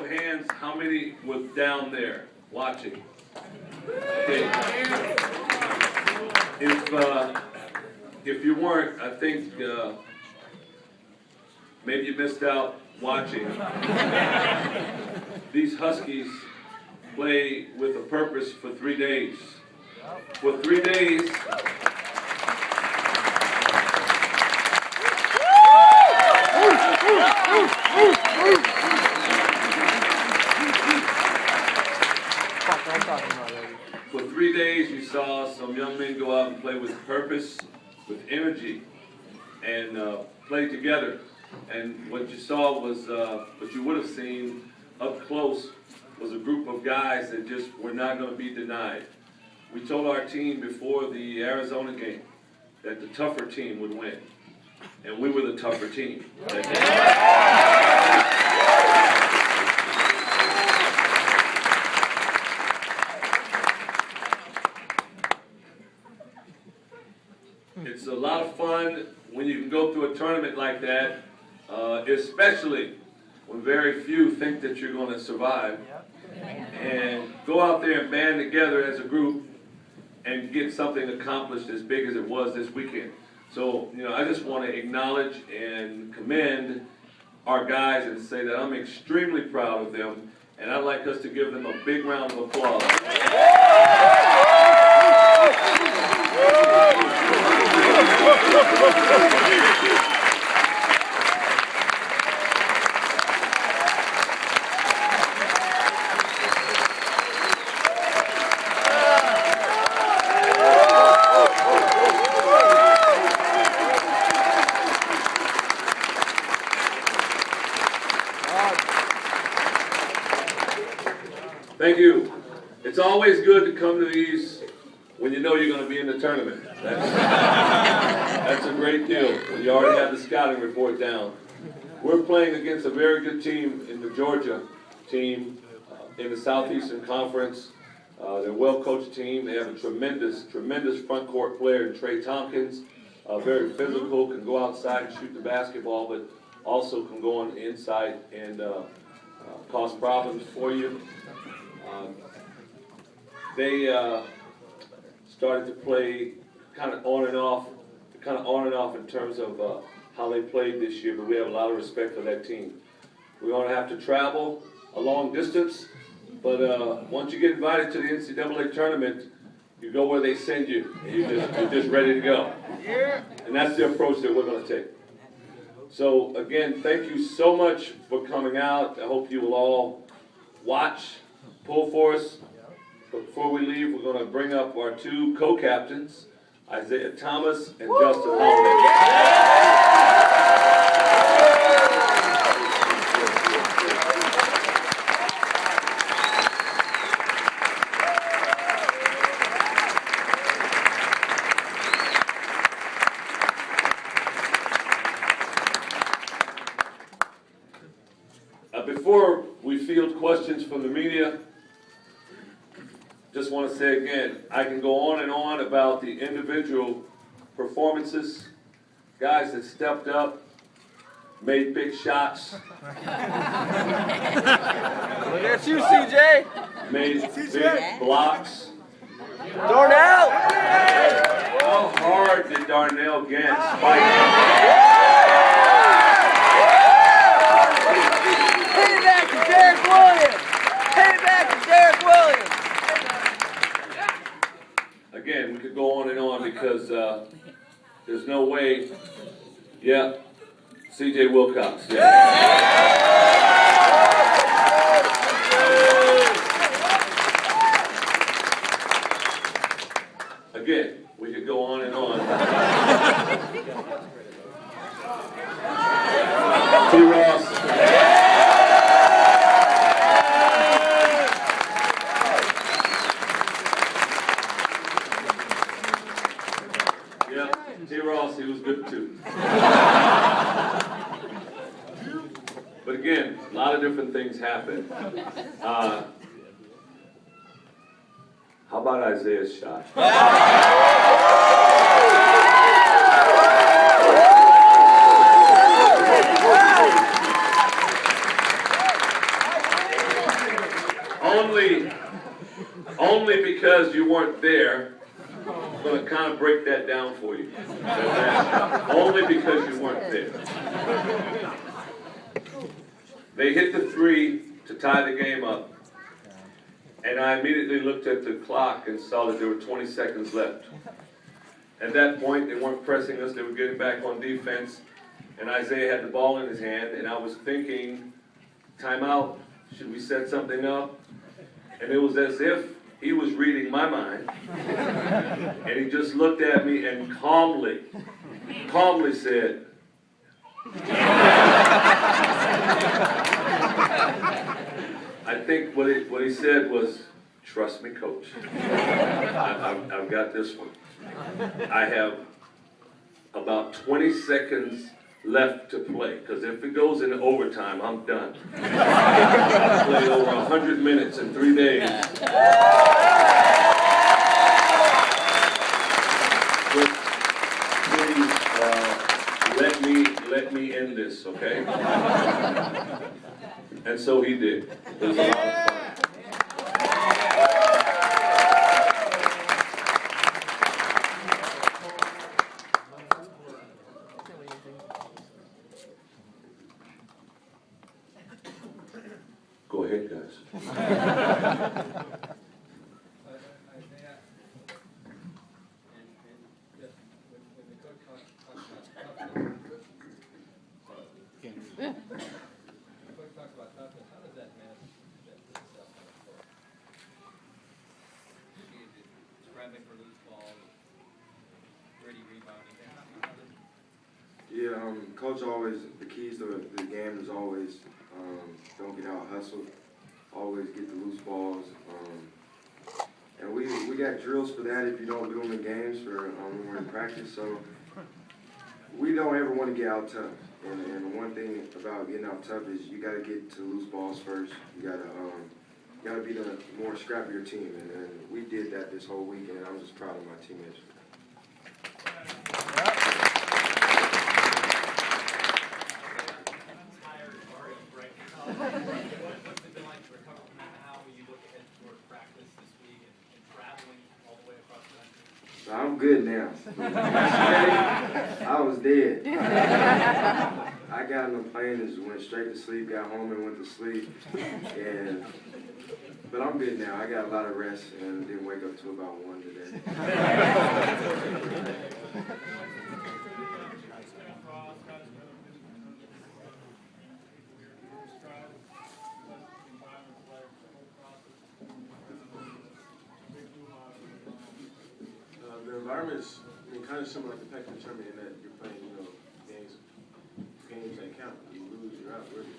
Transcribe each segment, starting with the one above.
of hands, how many were down there watching? Okay. If you weren't, I think maybe you missed out watching. These Huskies play with a purpose for 3 days. For 3 days, for 3 days you saw some young men go out and play with purpose, with energy, and play together. And what you saw was, what you would have seen up close was a group of guys that just were not going to be denied. We told our team before the Arizona game that the tougher team would win. And we were the tougher team. It's a lot of fun when you can go through a tournament like that, especially when very few think that you're going to survive. And go out there and band together as a group and get something accomplished as big as it was this weekend. So, I just want to acknowledge and commend our guys and say that I'm extremely proud of them, and I'd like us to give them a big round of applause. Thank you. It's always good to come to these when you know you're going to be in the tournament. That's a great deal when you already have the scouting report down. We're playing against a very good team in the Georgia team in the Southeastern Conference. They're a well-coached team. They have a tremendous front court player in Trey Tompkins. Very physical, can go outside and shoot the basketball, but also can go on the inside and cause problems for you. They started to play kind of on and off in terms of how they played this year, but we have a lot of respect for that team. We're going to have to travel a long distance, but once you get invited to the NCAA tournament, you go where they send you, and you're just ready to go. And that's the approach that we're going to take. So again, thank you so much for coming out. I hope you will all watch, pull for us. But before we leave, we're going to bring up our two co-captains, Isaiah Thomas and Justin Holman. Before we field questions from the media, just want to say again, I can go on and on about the individual performances, guys that stepped up, made big shots. Look at you, CJ. Made big blocks. Darnell. How hard did Darnell get spike? Hit it back to Derek Williams. Hit it back to Derek Williams. Again, we could go on and on because there's no way. Yeah, C.J. Wilcox. Yeah. Again, we could go on and on. T. Ross. Yeah, T. Ross, he was good too. But again, a lot of different things happen. How about Isaiah's shot? only because you weren't there, I'm going to kind of break that down for you. Only because you weren't there. They hit the three to tie the game up, and I immediately looked at the clock and saw that there were 20 seconds left. At that point, they weren't pressing us, they were getting back on defense, and Isaiah had the ball in his hand, and I was thinking, timeout, should we set something up? And it was as if he was reading my mind, and he just looked at me and calmly said, I think what he said was, trust me, coach. I've got this one. I have about 20 seconds left to play, because if it goes into overtime, I'm done. I played over 100 minutes in 3 days. Please, let me end this, okay? And so he did. It was a lot of fun. Go ahead, guys. Yeah, coach always, the keys to the game is always don't get out hustled, always get the loose balls. And we got drills for that if you don't do them in games for when we're in practice. So we don't ever want to get out tough. And one thing about getting out tough is you got to get to loose balls first. You got to be the more scrappier team. And we did that this whole week, and I'm just proud of my teammates. What's it been like to recover from that? How will you look ahead toward practice this week and traveling all the way across the country? I'm good now. Yesterday, I was dead. I got on the plane and just went straight to sleep, got home and went to sleep. But I'm good now. I got a lot of rest and didn't wake up till about 1 today. The environment's kind of similar like the Pac tournament in that you're playing, games that count. You lose, you're out, really.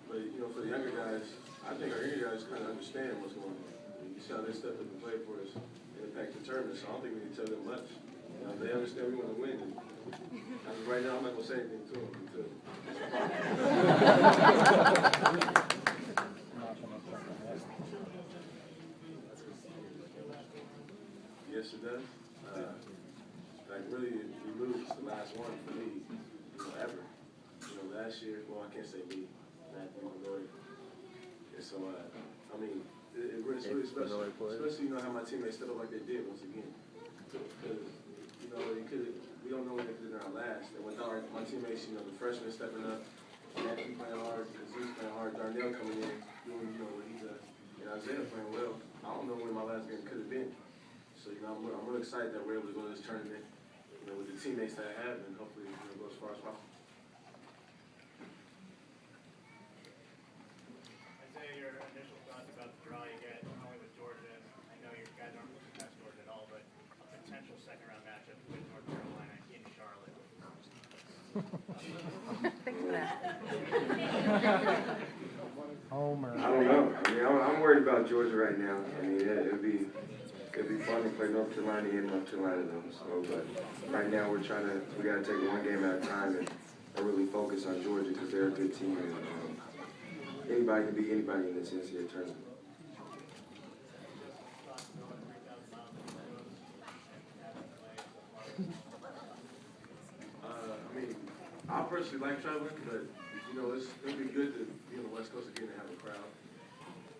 But, for the younger guys, I think our younger guys kind of understand what's going on. You see how they stepped up and played for us in the Pac tournament, so I don't think we need to tell them much. They understand we want to win. And as of right now, I'm not going to say anything to them until. Yes, it does. Really, if you lose, it's the last one for me, ever. Last year, well, I can't say me, Matthew and Lloyd. And so, it's really special. Especially, how my teammates stepped up like they did once again. Because, we don't know when they did our last. And with my teammates, the freshmen stepping up, Matthew playing hard, Zeus playing hard, Darnell coming in, doing, what he does, and Isaiah playing well. I don't know when my last game could have been. So, I'm really excited that we're able to go to this tournament, with the teammates that I have, and hopefully, go as far as possible. Isaiah, your initial thoughts about the draw you get, not only with Georgia, and I know you guys aren't looking past Georgia at all, but a potential second-round matchup with North Carolina in Charlotte. Think of that. I don't know. I'm worried about Georgia right now. It'd be fun to play North Carolina in North Carolina though. So, but right now we got to take one game at a time and really focus on Georgia because they're a good team and anybody can beat anybody in this NCAA tournament. I personally like traveling, but it'll be good to be on the West Coast again and have a crowd.